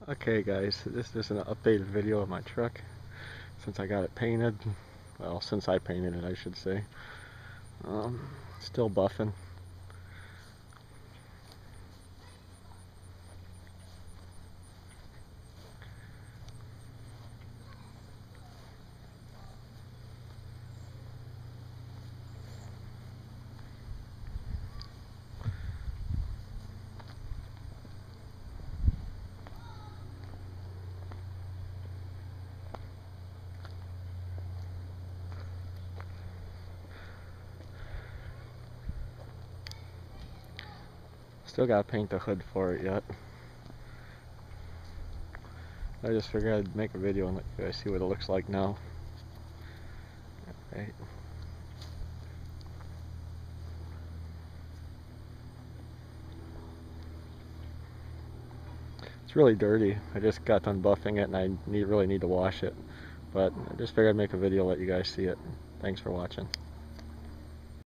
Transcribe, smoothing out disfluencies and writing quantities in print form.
Okay guys, this is an updated video of my truck since I got it painted. Well, since I painted it, I should say. Still buffing. Still gotta paint the hood for it yet. I just figured I'd make a video and let you guys see what it looks like now. Right. It's really dirty. I just got done buffing it and I really need to wash it. But I just figured I'd make a video and let you guys see it. Thanks for watching.